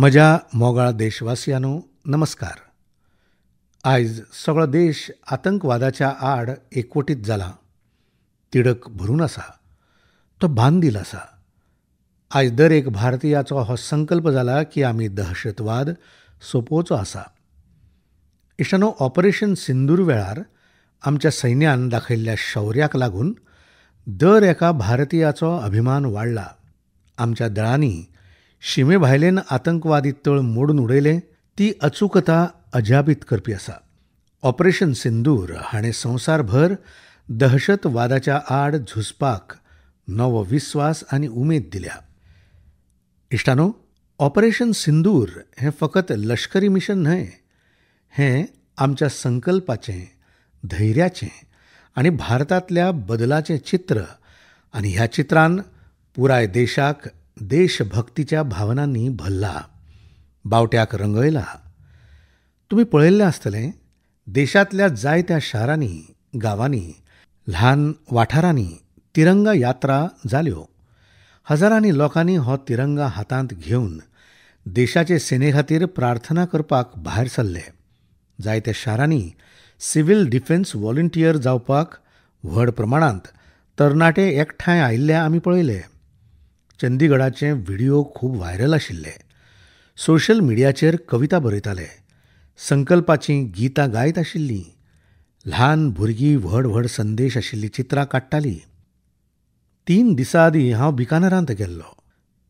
म्हज्या मोगाळ देशवासियांनो नमस्कार. आयज सगळो देश आतंकवादाच्या आड एकवटीत जाला. तिडक भरून आसा, तो बांदील आसा. आयज दर एक भारतीयाचो हो संकल्प जाला की आमी दहशतवाद सोंपोवचो आसा. इश्टानो, ऑपरेशन सिंदूर वेळार आमच्या सैन्यान दाखयल्ल्या शौर्याक लागून दर एका भारतीयाचो अभिमान वाडला. आमच्या दळांनी शिमेभायलेन आतंकवादी तळ मोडून उडयले, ती अचूकता अजापीत करपी आसा. ऑपरेशन सिंदूर हाणें संवसारभर दहशतवादाच्या आड झुजपाक नवो विस्वास आनी उमेद दिल्या. इश्टानो, ऑपरेशन सिंदूर हें फकत लश्करी मिशन न्हय, हें आमच्या संकल्पाचें, धैर्याचें आनी भारतांतल्या बदलाचें चित्र. आनी ह्या चित्रान पुराय देशाक देशभक्तीच्या भावनांनी भरला, बावट्याक रंगयला. तुमी पळयल्लें आसतलें, देशांतल्या जायत्या शारांनी, गांवांनी, ल्हान वाठारांनी तिरंगा यात्रा जाल्यो. हजारांनी लोकांनी हो तिरंगा हातांत घेवन देशाचे सेनेखातीर प्रार्थना करपाक भायर सरले. जायत्या शारांनी सिव्हील डिफेन्स व्हॉलंटियर जावपाक व्हड प्रमाणांत तरणाटे एकठांय आयिल्ले आमी पळयले. चंदीगडाचे व्हिडिओ खूब व्हायरल आशिल्ले. सोशल मिडियाचेर कविता बरयताले, संकल्पाचीं गितां गायत आशिल्लीं. ल्हान भुरगीं व्हड व्हड संदेश आशिल्लीं चित्रां काडटालीं. 3 दिसां आदीं हांव बिकानेरांत गेल्लों.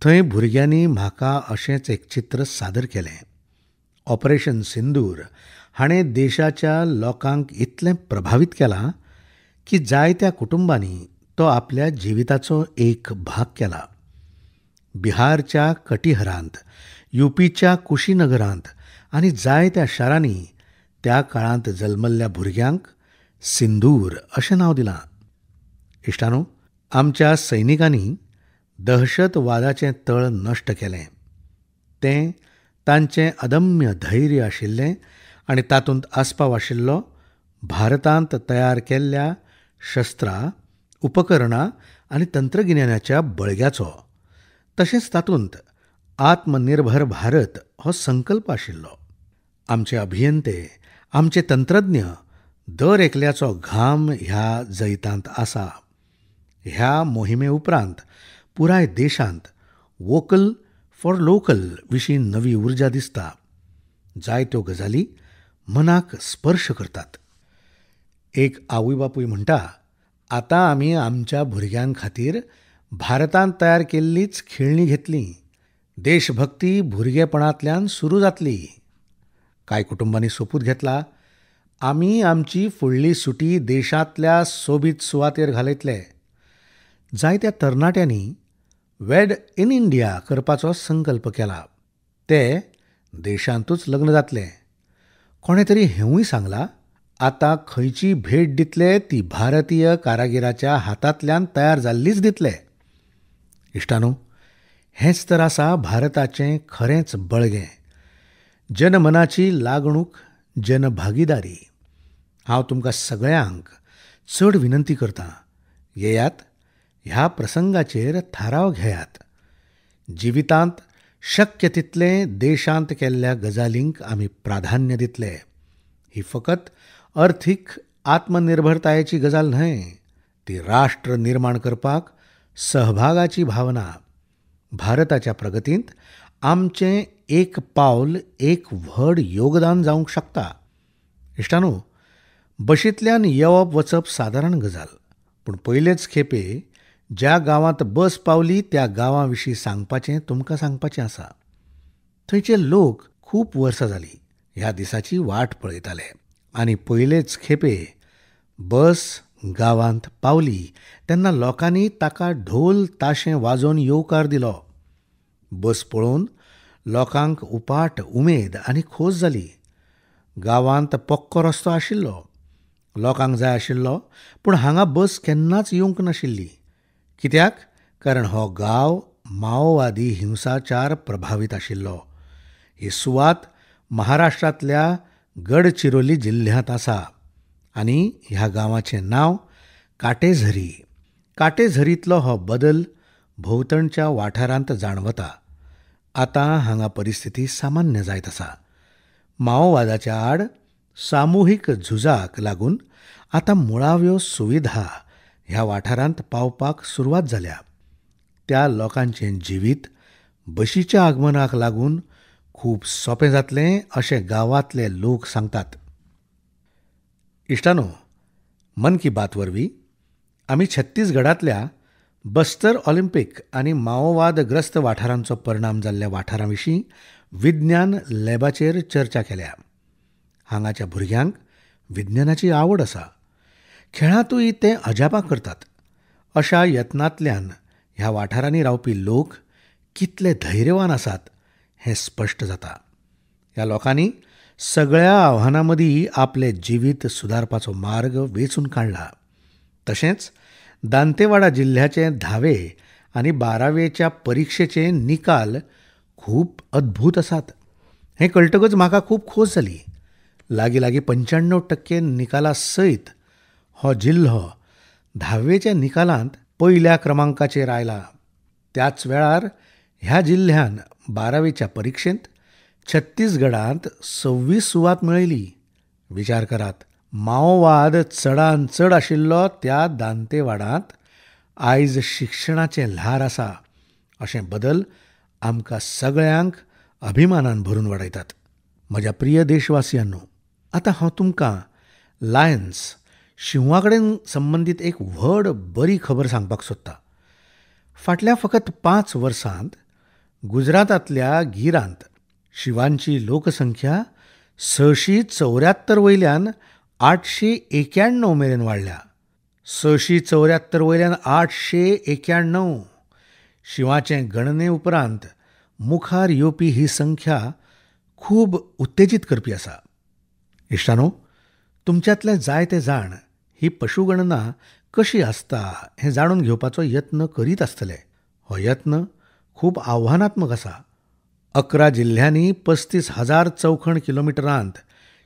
थंय भुरग्यांनी म्हाका अशेंच एक चित्र सादर केलें. ऑपरेशन सिंदूर हाणें देशाच्या लोकांक इतलें प्रभावीत केलां की जायत्या कुटुंबांनी तो आपल्या जिविताचो एक भाग केला. बिहारच्या कटिहारांत, यूपीच्या कुशीनगरांत आनी जायत्या शारांनी त्या काळांत जल्मल्ल्या भुरग्यांक सिंदूर अशें नांव दिलां. इश्टानो, आमच्या सैनिकांनी दहशतवादाचें तळ नश्ट केलें. तें तांचें अदम्य धैर्य आशिल्लें आनी तातूंत आस्पाव आशिल्लो भारतांत तयार केल्ल्या शस्त्रां, उपकरणां आनी तंत्रगिन्यानाच्या बळग्याचो. तशेंच तातूंत आत्मनिर्भर भारत हो संकल्प आशिल्लो. आमचे अभियंते, आमचे तंत्रज्ञ, दर एकल्याचो घाम ह्या जैतांत आसा. ह्या मोहिमे उपरांत पुराय देशांत वोकल फॉर लोकल विशीं नवी उर्जा दिसता. जायत्यो गजाली मनाक स्पर्श करतात. एक आवय बापूय म्हणटा, आतां आमी आमच्या भुरग्यां खातीर भारतांत तयार केल्लीच खेळणीं घेतलीं. देशभक्ती भुरगेपणांतल्यान सुरू जातली. कांय कुटुंबांनी सोपूत घेतला, आमी आमची फुडली सुटी देशांतल्या सोबीत सुवातेर घालयतले. जायत्या तरणाट्यांनी वेड इन इंडिया करपाचो संकल्प केला. ते देशांतूच लग्न जातलें. कोणे तरी हेंवूय सांगलां, आतां खंयची भेट दितले ती भारतीय कारागिराच्या हातांतल्यान तयार जाल्लीच दितले. इश्टानो, हेंच तर आसा भारताचें खरेंच बळगें. जनमनाची लागणूक, जनभागीदारी. हांव तुमकां सगळ्यांक चड विनंती करतां, येयात, ह्या प्रसंगाचेर थाराव घेयात. जिवितांत शक्य तितलें देशांत केल्ल्या गजालींक आमी प्राधान्य दितले. ही फकत अर्थीक आत्मनिर्भरतायेची गजाल न्हय, ती राष्ट्र निर्माण करपाक सहभागाची भावना. भारताच्या प्रगतींत आमचें एक पावल एक व्हड योगदान जावंक शकता. इश्टानो, बशींतल्यान येवप वचप सादारण गजाल, पूण पयलेच खेपे ज्या गांवांत बस पावली त्या गांवा विशीं सांगपाचें तुमकां सांगपाचें आसा. थंयचे लोक खूब वर्सां जालीं ह्या दिसाची वाट पळयताले आनी पयलेच खेपे बस गांवांत पावली तेन्ना लोकांनी ताका ढोल ताशे वाजोवन येवकार दिलो. बस पळोवन लोकांक उपाट उमेद आनी खोस जाली. गांवांत पक्को रस्तो आशिल्लो, लोकांक जाय आशिल्लो, पूण हांगा बस केन्नाच येवंक नाशिल्ली. कित्याक? कारण हो गांव माओवादी हिंसाचार प्रभावीत आशिल्लो. ही सुवात महाराष्ट्रांतल्या गडचिरोली जिल्ह्यांत आसा आनी ह्या गांवाचें नांव काटेझरी. काटेझरींतलो हो बदल भोंवतणच्या वाठारांत जाणवता. आतां हांगा परिस्थिती सामान्य जायत आसा. माओवादाच्या आड सामुहीक झुजाक लागून आतां मुळाव्यो सुविधा ह्या वाठारांत पावपाक सुरवात जाल्या. त्या लोकांचें जिवीत बशीच्या आगमनाक लागून खूब सोंपें जातलें अशें गांवांतले लोक सांगतात. इश्टानो, मन की बात वरवीं आमी छत्तीसगडांतल्या बस्तर ऑलिंपिक आनी माओवादग्रस्त वाठारांचो परिणाम जाल्ल्या वाठारांविशीं विज्ञान लॅबाचेर चर्चा केल्या. हांगाच्या भुरग्यांक विज्ञानाची आवड आसा. खेळांतूय ते अजापां करतात. अशा यत्नांतल्यान ह्या वाठारांनी रावपी लोक कितले धैर्यवान आसात हें स्पश्ट जाता. ह्या लोकांनी सगळ्या आव्हानां मदीं आपलें जिवीत सुदारपाचो मार्ग वेंचून काडला. तशेंच दांतेवाडा जिल्ह्याचे 10वे आनी 12वेच्या परिक्षेचे निकाल खूब अद्भुत आसात. हें कळटकच म्हाका खूब खोस जाली. लागीं 95% निकाला सयत हो जिल्हो 10वेच्या निकालांत पयल्या क्रमांकाचेर आयला. त्याच वेळार ह्या जिल्ह्यान 12वेच्या परिक्षेंत छत्तीसगडांत 26 सुवात मेळयली. विचार करात, माओवाद चडांत चड आशिल्लो त्या दांतेवाडांत आयज शिक्षणाचें ल्हार आसा. अशें बदल आमकां सगळ्यांक अभिमानान भरून वाडयतात. म्हज्या प्रिय देशवासियांनो, आतां हांव तुमकां लायन्स शिंवा कडेन संबंदीत एक व्हड बरी खबर सांगपाक सोदतां. फाटल्या फकत 5 वर्सांत गुजरातांतल्या गिरांत शिवांची लोकसंख्या 674 वयल्यान 891 मेरेन वाडल्या. 674 वयल्यान 891. शिवाचे गणने उपरांत मुखार येवपी ही संख्या खूब उत्तेजीत करपी आसा. इश्टानो, तुमच्यांतले जायते जाण ही पशुगणना कशी आसता हें जाणून घेवपाचो यत्न करीत आसतले. हो यत्न खूब आव्हानात्मक आसा. 11 जिल्ह्यांनी 35,000 चौखण किलोमिटरांत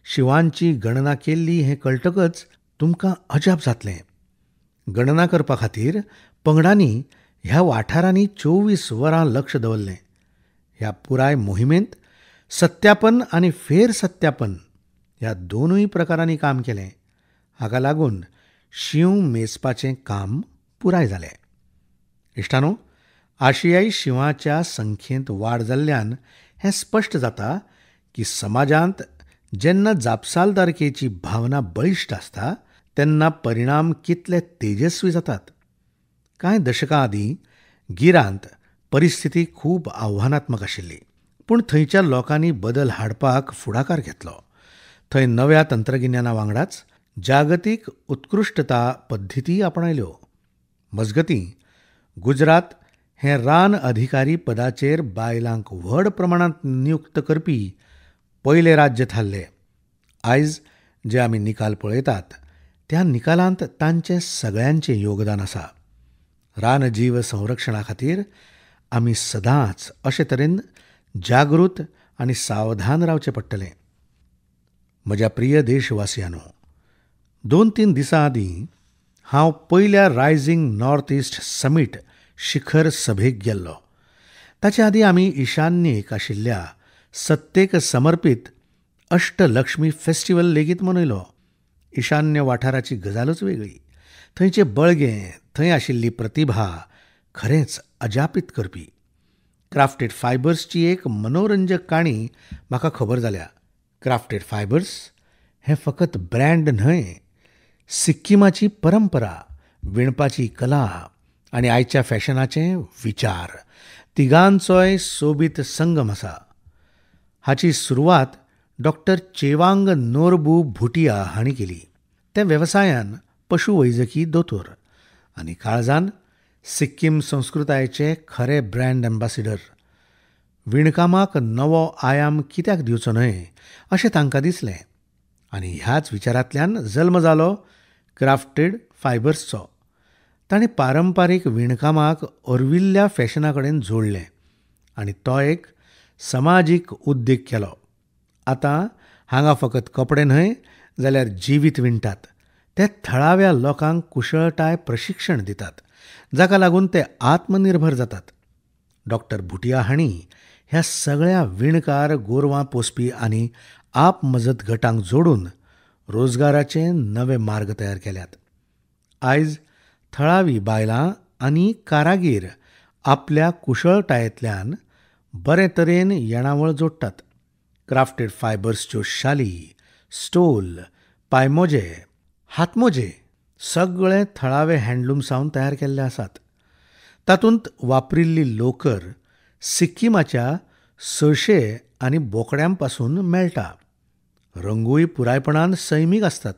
शिवांची गणना केल्ली हें कळटकच तुमकां अजाप जातलें. गणना करपा खातीर पंगडांनी ह्या वाठारांनी 24 वरां लक्ष दवरलें. ह्या पुराय मोहिमेंत सत्यापन आनी फेर सत्यापन ह्या दोनूय प्रकारांनी काम केलें. हाका लागून शीव मेजपाचें काम पुराय जालें. इश्टानो, आशियाई शिवांच्या संख्येंत वाड जाल्ल्यान हें स्पश्ट जाता की समाजांत जेन्ना जापसालदारकेची भावना बळिश्ट आसता तेन्ना परिणाम कितले तेजस्वी जातात. कांय दशकां आदीं गिरांत परिस्थिती खूब आव्हानात्मक आशिल्ली. पूण थंयच्या लोकांनी बदल हाडपाक फुडाकार घेतलो. थंय नव्या तंत्रगिन्याना वांगडाच जागतीक उत्कृश्टता पद्दती आपणायल्यो. मजगतीं गुजरात हें रान अधिकारी पदाचेर बायलांक व्हड प्रमाणांत नियुक्त करपी पयलें राज्य थारलें. आयज जे आमी निकाल पळयतात त्या निकालांत तांचें सगळ्यांचें योगदान आसा. रानजीव संरक्षणा खातीर आमी सदांच अशे तरेन जागृत आनी सावधान रावचें पडटलें. म्हज्या प्रिय देशवासियांनो, 2-3 दिसां आदीं हांव पयल्या रायझिंग नॉर्थ ईस्ट समीट शिखर सभेक गेल्लो. ताचे आदीं आमी ईशान्येक आशिल्ल्या सत्तेक समर्पीत अष्टलक्ष्मी फेस्टिवल लेगीत मनयलो. ईशान्य वाठाराची गजालच वेगळी. थंयचें बळगें, थंय आशिल्ली प्रतिभा खरेंच अजापीत करपी. क्राफ्टेड फायबर्सची एक मनोरंजक काणी म्हाका खबर जाल्या. क्राफ्टेड फायबर्स हें फकत ब्रँड न्हय, सिक्किमाची परंपरा, विणपाची कला आनी आयच्या फॅशनाचे विचार तिगांचोय सोबीत संगम आसा. हाची सुरवात डॉक्टर चेवांग नोरबू भुटिया हांणी केली. ते वेवसायान पशुवैजकी दोतोर आनी काळजान सिक्कीम संस्कृतायेचे खरे ब्रँड एम्बॅसिडर. विणकामाक नवो आयाम कित्याक दिवचो न्हय अशें तांकां दिसलें आनी ह्याच विचारांतल्यान जल्म जालो क्राफ्टेड फायबर्सचो. ताणें पारंपारीक विणकामाक अर्विल्ल्या फॅशना कडेन जोडलें आनी तो एक समाजीक उद्देग केलो. आतां हांगा फकत कपडे न्हय जाल्यार जिवीत विणटात. ते थळाव्या लोकांक कुशळटाय प्रशिक्षण दितात, जाका लागून ते आत्मनिर्भर जातात. डॉक्टर भुटिया हांणी ह्या सगळ्या विणकार, गोरवां पोसपी आनी आपमजत गटांक जोडून रोजगाराचे नवे मार्ग तयार केल्यात. आयज थळावी बायलां आनी कारागीर आपल्या कुशळटायेंतल्यान बरे तरेन येणावळ जोडटात. क्राफ्टेड फायबर्सच्यो शाली, स्टोल, पांयमोजे, हातमोजे सगळे थळावे हँडलूम्सावन तयार केल्ले आसात. तातूंत वापरिल्ली लोकर सिक्कीमाच्या सळशे आनी बोकड्यांपासून मेळटा. रंगूय पुरायपणान सैमीक आसतात.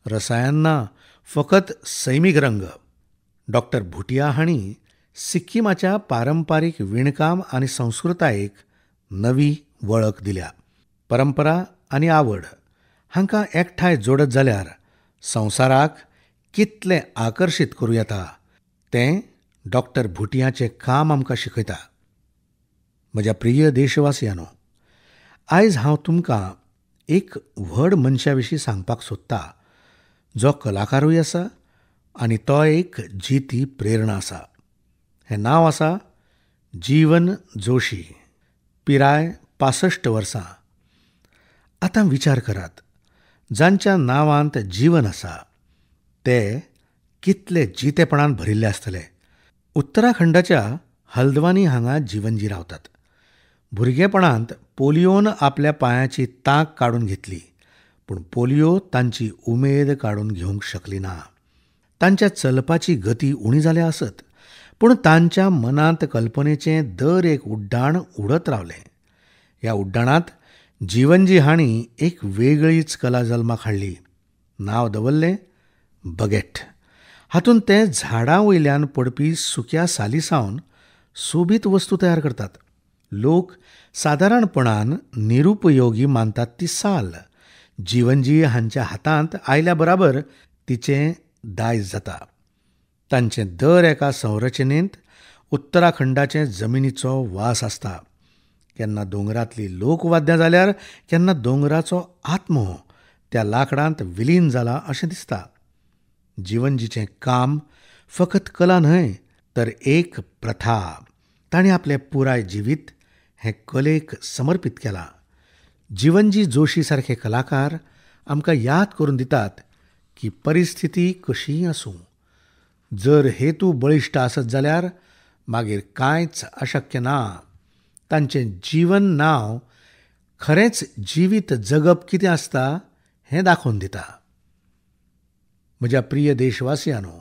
रसायन ना, फकत सैमीक रंग. डॉक्टर भुटिया हांणी सिक्कीमाच्या पारंपारीक विणकाम आनी संस्कृतायेक नवी वळख दिल्या. परंपरा आनी आवड हांकां एकठांय जोडत जाल्यार संवसाराक कितलें आकर्शीत करूं येता तें डॉक्टर भुटियाचें काम आमकां शिकयता. म्हज्या प्रिय देशवासियांनो, आयज हांव तुमकां एक व्हड मनशा विशीं सांगपाक सोदतां, जो कलाकारूय आसा आनी तो एक जिती प्रेरणा आसा. हें नांव आसा जीवन जोशी. पिराय 65 वर्सां. आतां विचार करात, जांच्या नांवांत जीवन आसा ते कितले जितेपणान भरिल्ले आसतले. उत्तराखंडाच्या हल्द्वानी हांगा जीवनजी रावतात. भुरगेपणांत पोलियोन आपल्या पांयाची तांक काडून घेतली, पूण पोलियो तांची उमेद काडून घेवंक शकली ना. तांच्या चलपाची गती उणी जाल्या आसत, पूण तांच्या मनांत कल्पनेचें दर एक उड्डाण उडत रावलें. ह्या उड्डाणांत जीवनजी हांणी एक वेगळीच कला जल्माक हाडली. नांव दवरलें बगेट. हातूंत ते झाडां वयल्यान पडपी सुक्या सालीसावन सोबीत वस्तू तयार करतात. लोक सादारणपणान निरुपयोगी मानतात ती साल. जीवनजी हांच्या हातांत आयल्या बराबर तिचें दायज जाता. तांचे दर एका संरचनेंत उत्तराखंडाचे जमनीचो वास आसता. केन्ना दोंगरांतली लोकवाद्यां जाल्यार केन्ना दोंगराचो आत्मो त्या लांकडांत विलीन जाला अशें दिसता. जीवनजीचें काम फकत कला न्हय, तर एक प्रथा. ताणें आपलें पुराय जिवीत हें कलेक समर्पीत केलां. जीवनजी जोशी सारके कलाकार आमकां याद करून दितात की परिस्थिती कशीय आसूं, जर हेतू बळिश्ट आसत जाल्यार मागीर कांयच अशक्य ना. तांचें जीवन नांव खरेंच जिवीत जगप कितें आसता हें दाखोवन दिता. म्हज्या प्रिय देशवासियांनो,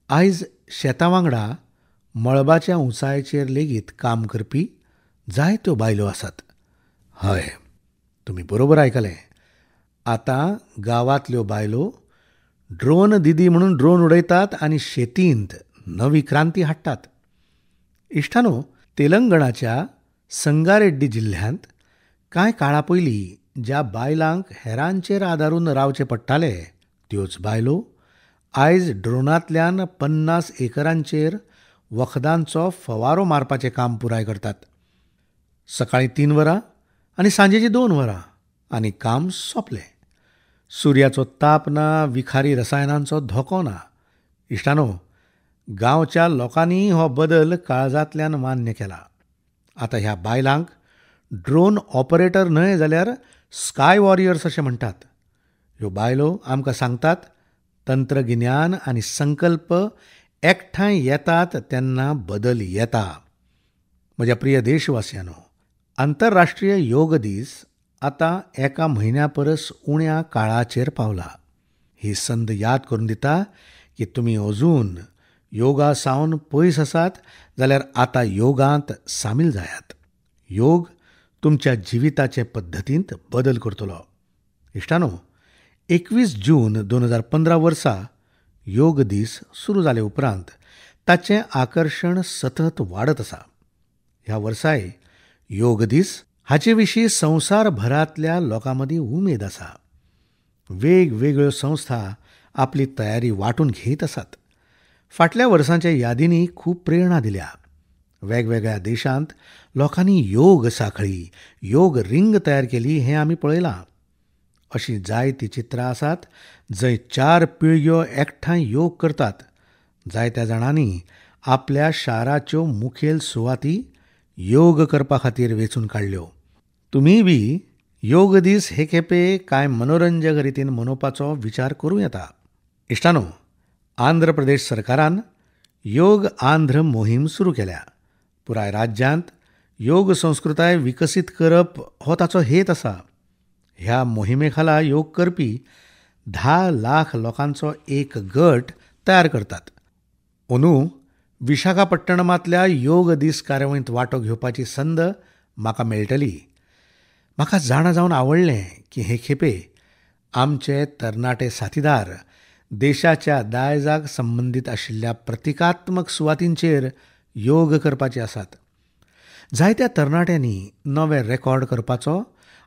आयज शेतां वांगडा मळबाच्या उंचायेचेर लेगीत काम करपी जायत्यो बायलो आसात. हय, तुमी बरोबर आयकलें. आतां गांवांतल्यो बायलो ड्रोन दिदी म्हणून ड्रोन उडयतात आनी शेतींत नवी क्रांती हाडटात. इश्टानो, तेलंगणाच्या संगारेड्डी जिल्ल्यांत कांय काळा पयलीं ज्या बायलांक हेरांचेर आदारून रावचें पडटालें, त्योच बायलो आयज ड्रोनांतल्यान 50 एकरांचेर वखदांचो फवारो मारपाचें काम पुराय करतात. सकाळीं 3 वरां आनी सांजेची 2 वरां आनी काम सोंपलें. सुर्याचो ताप ना, विखारी रसायनांचो धोको ना. इश्टानो, गांवच्या लोकांनी हो बदल काळजांतल्यान मान्य केला. आतां ह्या बायलांक ड्रोन ऑपरेटर न्हय जाल्यार स्काय वॉरियर्स अशें म्हणटात. ह्यो बायलो आमकां सांगतात, तंत्रगिन्यान आनी संकल्प एकठांय येतात तेन्ना बदल येता. म्हज्या प्रिय देशवासियांनो, आंतरराष्ट्रीय योग दीस आतां एका म्हयन्या परस उण्या काळाचेर पावला. ही संद याद करून दिता की तुमी अजून योगा सावन पयस आसात जाल्यार आतां योगांत सामील जायात. योग तुमच्या जिविताचे पद्दतींत बदल करतलो. इश्टानो, 21 जून 2015 वर्सा योग दीस सुरू जाले उपरांत ताचें आकर्शण सतत वाडत आसा. ह्या वर्साय योग दीस हाचे विशीं संवसारभरांतल्या लोकां मदीं उमेद आसा. वेगवेगळ्यो संस्था आपली तयारी वांटून घेत आसात. फाटल्या वर्सांच्या यादींनी खूब प्रेरणा दिल्या. वेगवेगळ्या देशांत लोकांनी योग साखळी, योग रिंग तयार केली हें आमी पळयलां. अशीं जायतीं चित्रां आसात जंय 4 पिळग्यो एकठांय योग करतात. जायत्या जाणांनी आपल्या शाराच्यो मुखेल सुवाती योग करपा खातीर वेंचून काडल्यो. तुमी बी योग दीस हे खेपे कांय मनोरंजक रितीन मनोवपाचो विचार करूं येता. इश्टानो, आंध्र प्रदेश सरकारान योग आंध्र मोहीम सुरू केल्या. पुराय राज्यांत योग संस्कृताय विकसीत करप हो ताचो हेत आसा. ह्या मोहिमे खाला योग करपी 10 लाख लोकांचो एक गट तयार करतात. अंदू विशाखापट्टणमांतल्या योग दीस कार्यावळींत वांटो घेवपाची संद म्हाका मेळटली. म्हाका जाणा जावन आवडलें की हे खेपे आमचे तरणाटे साथीदार देशाच्या दायजाक संबंदीत आशिल्ल्या प्रतिकात्मक सुवातींचेर योग करपाचे आसात. जायत्या तरणाट्यांनी नवे रेकॉर्ड करपाचो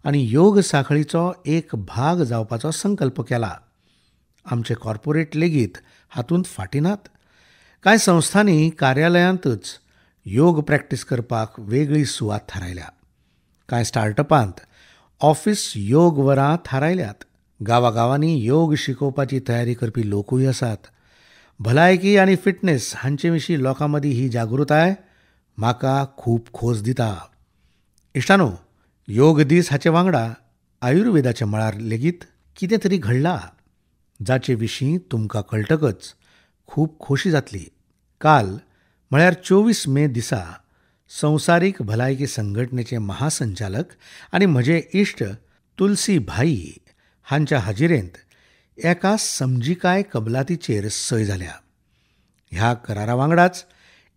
आनी योग साखळीचो एक भाग जावपाचो संकल्प केला. आमचे कॉर्पोरेट लेगीत हातूंत फाटीं नात. कांय संस्थांनी कार्यालयांतच योग प्रॅक्टीस करपाक वेगळी सुवात थारायल्या. कांय स्टार्टअपांत ऑफिस योग वरां थारायल्यात. गांवांगांवांनी योग शिकोवपाची तयारी करपी लोकूय आसात. भलायकी आनी फिटनेस हांचे विशीं लोकां मदीं ही जागृताय म्हाका खूब खोस दिता. इश्टानो, योग दीस हाचे वांगडा आयुर्वेदाच्या मळार लेगीत कितें तरी घडलां, जाचे विशीं तुमकां कळटकच खूब खोशी जातली. काल म्हळ्यार 24 मे दिसा संवसारीक भलायकी संघटनेचे महासंचालक आनी म्हजे इश्ट तुलसी भाई हांच्या हाजिरेंत एका समजिकाय कबलातीचेर सय जाल्या. ह्या करारा वांगडाच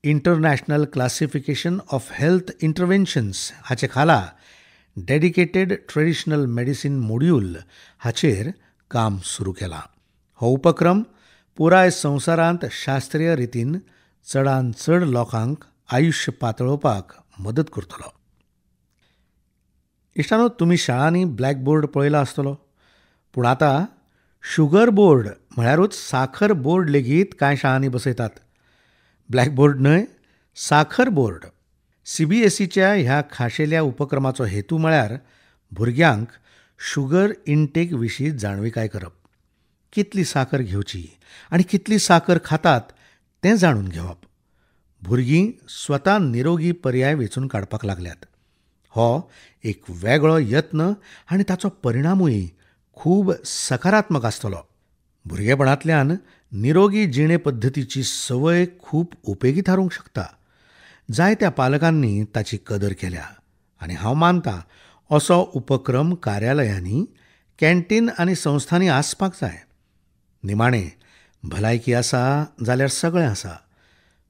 international classification of health interventions हाचे खाला डेडिकेटेड ट्रेडिशनल मेडिसीन मॉड्यूल हाचेर काम सुरू केलां. हो उपक्रम पुराय संवसारांत शास्त्रीय रितीन चडांत चड लोकांक आयुश्य पातळोवपाक मदत करतलो. इश्टानो, तुमी शाळांनी ब्लॅकबोर्ड पळयला आसतलो, पूण आतां शुगर बोर्ड म्हळ्यारूच साखर बोर्ड लेगीत कांय शाळांनी बसयतात. ब्लॅकबोर्ड न्हय, साखर बोर्ड. CBSEच्या ह्या खाशेल्या उपक्रमाचो हेतू म्हळ्यार भुरग्यांक शुगर इंटेक विशीं जाणविकाय करप. कितली साखर घेवची आनी कितली साखर खातात तें जाणून घेवप. भुरगीं स्वता निरोगी पर्याय वेंचून काडपाक लागल्यात. हो एक वेगळो यत्न आनी ताचो परिणामूय खूब सकारात्मक आसतलो. भुरगेपणांतल्यान निरोगी जिणे पद्दतीची संवय खूब उपेगी थारूंक शकता. जायत्या पालकांनी ताची कदर केल्या आनी हांव मानतां असो उपक्रम कार्यालयांनी, कॅन्टीन आनी संस्थांनी आसपाक जाय. निमाणें भलायकी आसा जाल्यार सगळें आसा.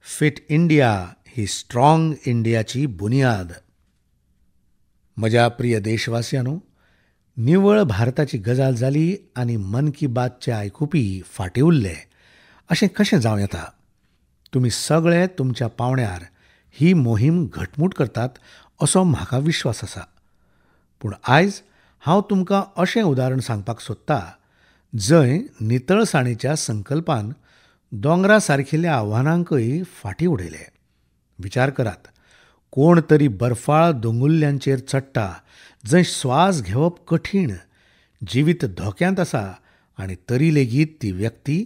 फिट इंडिया ही स्ट्रॉंग इंडियाची बुनियाद. म्हज्या प्रिय देशवासियांनो, निवळ भारताची गजाल जाली आनी मन की बातचे आयकुपी फाटीं उरले अशें कशें जावं येता. तुमी सगळे तुमच्या पावण्यार ही मोहीम घटमूट करतात असो म्हाका विश्वास आसा. पूण आयज हांव तुमकां अशें उदाहरण सांगपाक सोदतां जंय नितळसाणीच्या संकल्पान दोंगरा सारकिल्ल्या आव्हानांकय फाटीं उडयले. विचार करात, कोण तरी बर्फाळ दोंगुल्ल्यांचेर चडटा जंय स्वास घेवप कठीण, जिवीत धोक्यांत आसा आनी तरी लेगीत ती व्यक्ती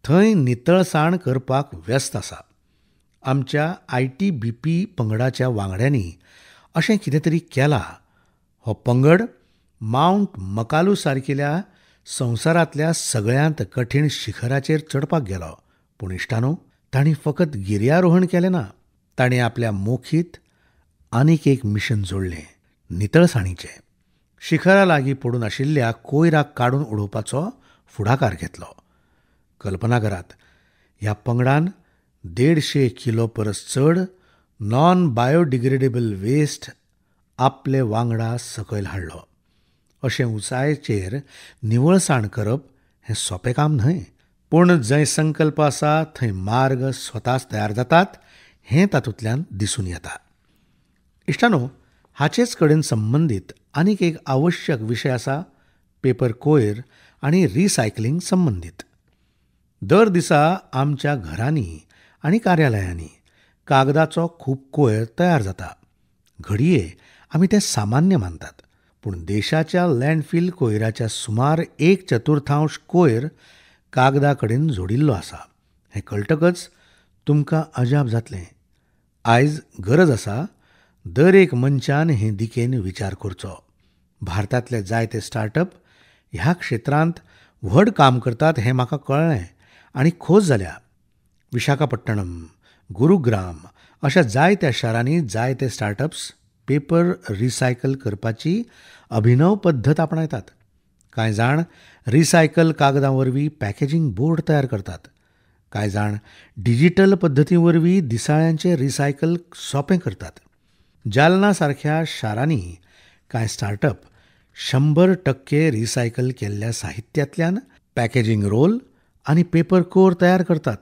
थंय नितळसाण करपाक व्यस्त आसा. आमच्या ITBP पंगडाच्या वांगड्यांनी अशें कितें तरी केलां. हो पंगड मावंट मकालू सारकिल्या संवसारांतल्या सगळ्यांत कठीण शिखराचेर चडपाक गेलो. पूण इश्टानो, तांणी फकत गिर्यारोहण केलें ना, तांणी आपल्या मोखीत आनीक एक मिशन जोडलें, नितळसाणीचें. शिखरा लागीं पडून आशिल्ल्या कोयराक काडून उडोवपाचो फुडाकार घेतलो. कल्पना करात, ह्या पंगडान 150 किलो परस चड नॉन बायोडिग्रेडेबल वेस्ट आपले वांगडा सकयल हाडलो. अशें उंचायेचेर निवळसाण करप हें सोंपें काम न्हय. पूण जंय संकल्प आसा थंय मार्ग स्वताच तयार जातात हें तातूंतल्यान दिसून येता. इश्टानो, हाचेच कडेन संबंदीत आनीक एक आवश्यक विशय आसा पेपर कोयर आनी रिसायकलिंग संबंदीत. दर दिसा आमच्या घरांनी आनी कार्यालयांनी कागदाचो खूब कोयर तयार जाता. घडये आमी तें सामान्य मानतात, पूण देशाच्या लँडफिल कोयराच्या सुमार 1/4 कोयर कागदा कडेन जोडिल्लो आसा. हें कळटकच तुमकां अजाप जातलें. आयज गरज आसा दर एक मनशान हे दिकेन विचार करचो. भारतांतले जायते स्टार्टअप ह्या क्षेत्रांत व्हड काम करतात हें म्हाका कळ्ळें आनी खोस जाल्या. विशाखापट्टणम, गुरुग्राम अशा जायत्या शारांनी जायते स्टार्टअप्स पेपर रिसायकल करपाची अभिनव पद्दत आपणायतात. कांय जाण रिसायकल कागदां वरवीं पॅकेजींग बोर्ड तयार करतात. कांय जाण डिजिटल पद्दती वरवीं दिसाळ्यांचें रिसायकल सोंपें करतात. जालना सारख्या शारांनी कांय स्टार्टअप 100% रिसायकल केल्ल्या साहित्यांतल्यान पॅकेजींग रोल आनी पेपर कोर तयार करतात.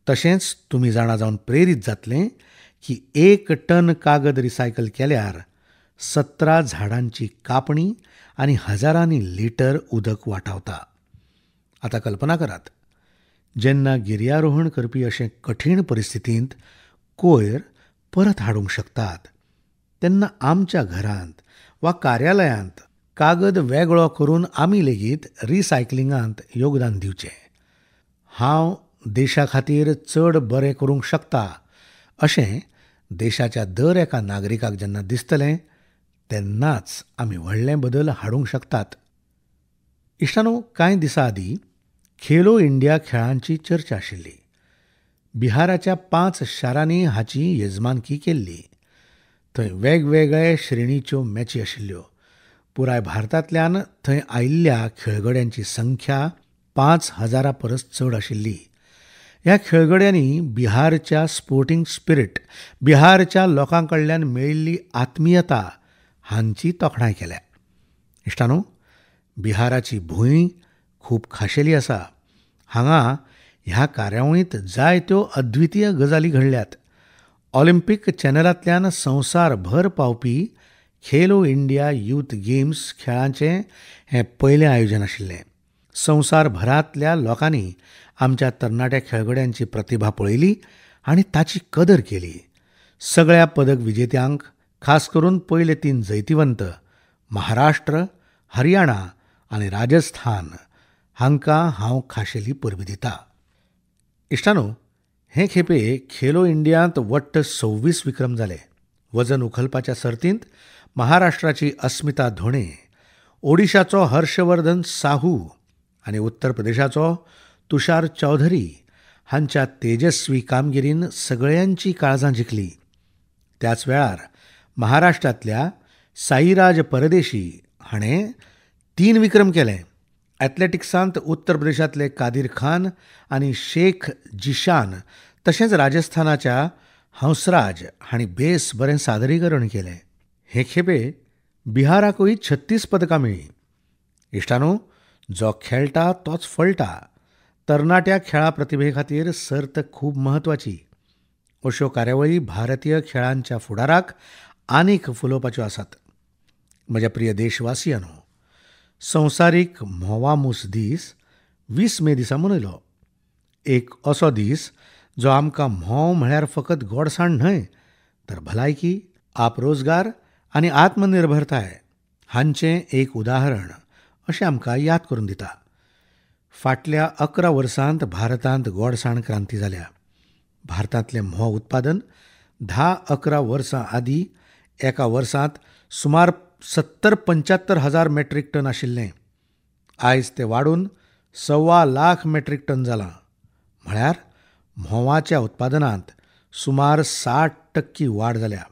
तशेंच तुमी जाणा जावन प्रेरीत जातलें की 1 टन कागद रिसायकल केल्यार 17 झाडांची कापणी आनी हजारांनी लिटर उदक वाटावता. आतां कल्पना करात, जेन्ना गिर्यारोहण करपी अशे कठीण परिस्थितींत कोयर परत हाडूंक शकतात, तेन्ना आमच्या घरांत वा कार्यालयांत कागद वेगळो करून आमी लेगीत रिसायकलिंगांत योगदान दिवचें. हांव देशा खातीर चड बरें करूंक शकता अशें देशाच्या दर एका नागरिकाक जेन्ना दिसतलें, तेन्नाच आमी व्हडले बदल हाडूंक शकतात. इश्टानो, कांय दिसां आदीं खेलो इंडिया खेळांची चर्चा आशिल्ली. बिहाराच्या 5 शारांनी हाची येजमानकी केल्ली. थंय वेगवेगळे श्रेणीच्यो मॅची आशिल्ल्यो. पुराय भारतांतल्यान थंय आयिल्ल्या खेळगड्यांची संख्या 5,000 परस चड आशिल्ली. ह्या खेळगड्यांनी बिहारच्या स्पोर्टिंग स्पिरीट, बिहारच्या लोकां कडल्यान मेळिल्ली आत्मीयता हांची तोखणाय केल्या. इश्टानो, बिहाराची भूंय खूब खाशेली आसा. हांगा ह्या कार्यावळींत जायत्यो अद्वितीय गजाली घडल्यात. ऑलिंपीक चॅनलांतल्यान संवसारभर पावपी खेलो इंडिया यूथ गेम्स खेळांचें हें पयलें आयोजन आशिल्लें. संवसारभरांतल्या लोकांनी आमच्या तरणाट्या खेळगड्यांची प्रतिभा पळयली आनी ताची कदर केली. सगळ्या पदक विजेत्यांक, खास करून पयले 3 जैतिवंत महाराष्ट्र, हरियाणा आनी राजस्थान हांकां हांव खाशेली परबीं दितां. इश्टानो, हे खेपे खेलो इंडियांत वट्ट 26 विक्रम जाले. वजन उखलपाच्या सर्तींत महाराष्ट्राची अस्मिता धोणे, ओडिशाचो हर्षवर्धन साहू आनी उत्तर प्रदेशाचो तुषार चौधरी हांच्या तेजस्वी कामगिरीन सगळ्यांची काळजां जिखली. त्याच वेळार महाराष्ट्रांतल्या साईराज परदेशी हाणें 3 विक्रम केले. एथलेटिक्सांत उत्तर प्रदेशांतले कादीर खान आनी शेख जिशान तशेंच राजस्थानाच्या हंसराज हांणी बेस बरें सादरीकरण केलें. हे खेपे बिहाराकूय 36 पदकां मेळ्ळीं. इश्टानो, जो खेळटा तोच फळटा. तरणाट्या खेळा प्रतिभे खातीर सर्त खूब म्हत्वाची. अश्यो कार्यावळी भारतीय खेळांच्या फुडाराक आनीक फुलोवपाच्यो आसात. म्हज्या प्रिय देशवासियांनो, संवसारीक म्होंवामूस दीस 20 मे दिसा मनयलो. एक असो दीस जो आमकां म्होंव म्हळ्यार फकत गोडसाण न्हय, तर भलायकी, आपरोजगार आनी आत्मनिर्भरताय हांचें एक उदाहरण अशें आमकां याद करून दिता. फाटल्या 11 वर्सांत भारतांत गोडसाण क्रांती जाल्या. भारतांतलें म्होंव उत्पादन 10-11 वर्सां आदीं एका वर्सांत सुमार 70-75 हजार मेट्रीक टन आशिल्लें. आयज तें वाडून 1.25 लाख मेट्रीक टन जालां. म्हळ्यार म्होंवाच्या उत्पादनांत सुमार 60% वाड जाल्या.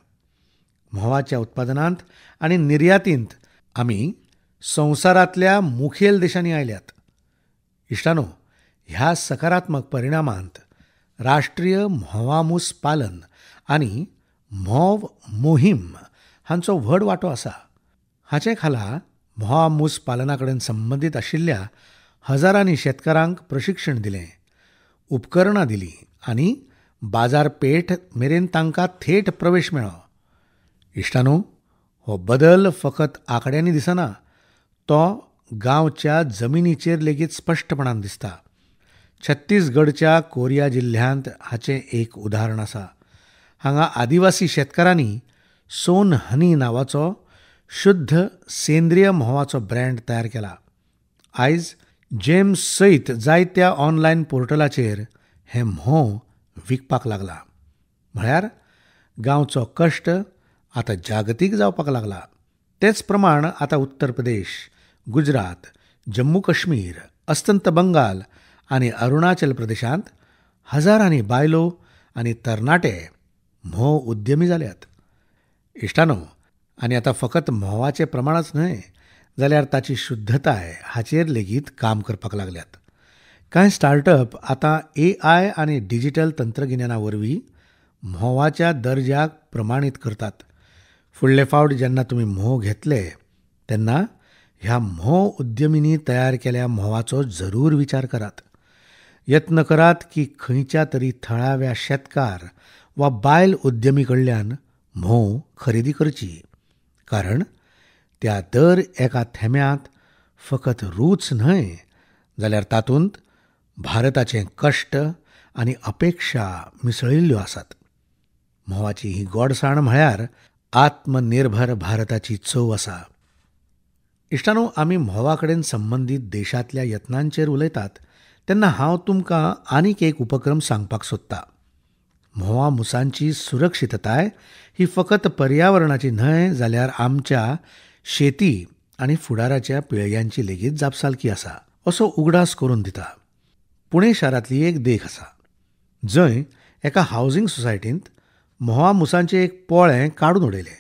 म्होंवाच्या उत्पादनांत आनी निर्यातींत आमी संवसारांतल्या मुखेल देशांनी आयल्यात. इश्टानो, ह्या सकारात्मक परिणामांत राष्ट्रीय म्होंवामूस पालन आनी म्होंव मोहीम हांचो व्हड वांटो आसा. हाचे खाला म्होंवामूस पालना कडेन संबंदीत आशिल्ल्या हजारांनी शेतकारांक प्रशिक्षण दिलें, उपकरणां दिलीं आनी बाजारपेठ मेरेन तांकां थेट प्रवेश मेळ्ळो. इश्टानो, हो बदल फकत आंकड्यांनी दिसना, तो गांवच्या जमनीचेर लेगीत स्पश्टपणान दिसता. छत्तीसगडच्या कोरिया जिल्ह्यांत हाचें एक उदाहरण आसा. हांगा आदिवासी शेतकारांनी सोन हनी नांवाचो शुध्द सेंद्रीय म्होंवाचो ब्रँड तयार केला. आयज जेम्स सयत जायत्या ऑनलायन पोर्टलाचेर हें म्होंव विकपाक लागलां. म्हळ्यार गांवचो कश्ट आता जागतीक जावपाक लागला. तेच प्रमाण आता उत्तर प्रदेश, गुजरात, जम्मू काश्मीर, अस्तंत बंगाल आनी अरुणाचल प्रदेशांत हजारांनी बायलो आनी तरणाटे म्होव उद्यमी जाल्यात. इश्टानो, आनी आतां फकत म्होवाचें प्रमाणच न्हय, जाल्यार ताची शुद्धताय हाचेर लेगीत काम करपाक लागल्यात. कांय स्टार्टअप आतां AI आनी डिजिटल तंत्रगिन्याना वरवीं म्होवाच्या दर्ज्याक प्रमाणीत करतात. फुडले फावट जेन्ना तुमी म्होव घेतले तेन्ना ह्या म्होव उद्यमींनी तयार केल्या म्होवाचो जरूर विचार करात. यत्न करात की खंयच्या तरी थळाव्या शेतकार वा बायल उद्यमी कडल्यान म्होव खरेदी करची, कारण त्या दर एका थेंब्यांत फकत रूच न्हय, जाल्यार तातूंत भारताचें कश्ट आनी अपेक्षा मिसळिल्ल्यो आसात. म्होवाची ही गोडसाण म्हळ्यार आत्मनिर्भर भारताची चव आसा. इश्टानो, आमी म्होवा कडेन संबंदीत देशांतल्या यत्नांचेर उलयतात तेन्ना हांव तुमकां आनीक एक उपक्रम सांगपाक सोदतां. म्होवा मुसांची सुरक्षितताय ही फकत पर्यावरणाची न्हय, जाल्यार आमच्या शेती आनी फुडाराच्या पिळग्यांची लेगीत जापसालकी आसा असो उगडास करून दिता. पुणे शारांतली एक देख आसा, जंय एका हावजींग सोसायटींत म्होवा मुसांचें एक पोळें काडून उडयलें,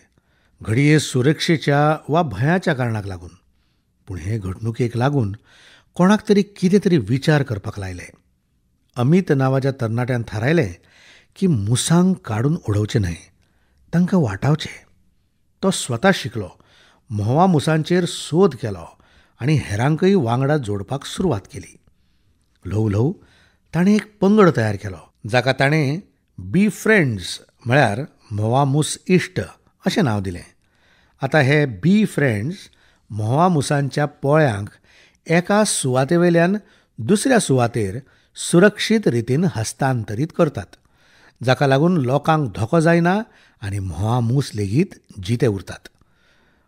घडये सुरक्षेच्या वा भयाच्या कारणाक लागून. पूण हे घडणुकेक लागून कोणाक तरी कितें तरी विचार करपाक लायले. अमित नांवाच्या तरणाट्यान थारायलें की मुसांक काडून उडोवचें न्हय, तांकां वाटावचें. तो स्वता शिकलो, म्होवा मुसांचेर सोद केलो आनी हेरांकय वांगडा जोडपाक सुरवात केली. ल्हव ल्हव ताणें एक पंगड तयार केलो, जाका ताणें बी फ्रेंड्स म्हळ्यार म्होवा मूस इश्ट अशें नांव दिलें. आतां हे बी फ्रेंड्स म्होवा मुसांच्या पोळ्यांक एका सुवातेवेल्यान दुसऱ्या सुवातेर सुरक्षीत रितीन हस्तांतरीत करतात, जाका लागून लोकांक धोको जायना आनी म्होवा मूस लेगीत जिते उरतात.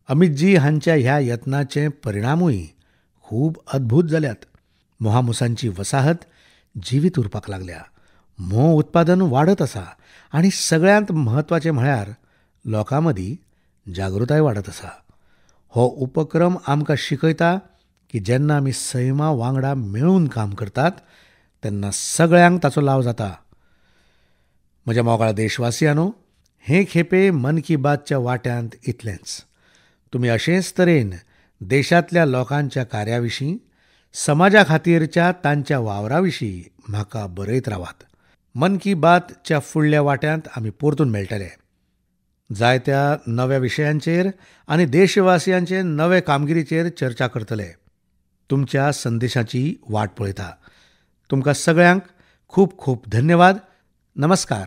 अमितजी हांच्या ह्या यत्नाचे परिणामूय खूब अद्भुत जाल्यात. म्होवा मुसांची वसाहत जिवीत उरपाक लागल्या, म्होव उत्पादन वाडत आसा आनी सगळ्यांत म्हत्वाचें म्हळ्यार लोकां मदीं जागृताय वाडत आसा. हो उपक्रम आमकां शिकयता की जेन्ना आमी सैमा वांगडा मेळून काम करतात तेन्ना सगळ्यांक ताचो लाव जाता. म्हज्या मोगाळ देशवासियांनो, हे खेपे मन की बातच्या वाट्यांत इतलेंच. तुमी अशेंच तरेन देशांतल्या लोकांच्या कार्याविशीं, समाजा खातीरच्या तांच्या वावराविशीं म्हाका बरयत रावात. मन की बातच्या फुडल्या वाट्यांत आमी परतून मेळटले, जायत्या नव्या विशयांचेर आनी देशवासियांचे नवे कामगिरीचेर चर्चा करतले. तुमच्या संदेशाची वाट पळयता. तुमकां सगळ्यांक खूब खूब धन्यवाद. नमस्कार.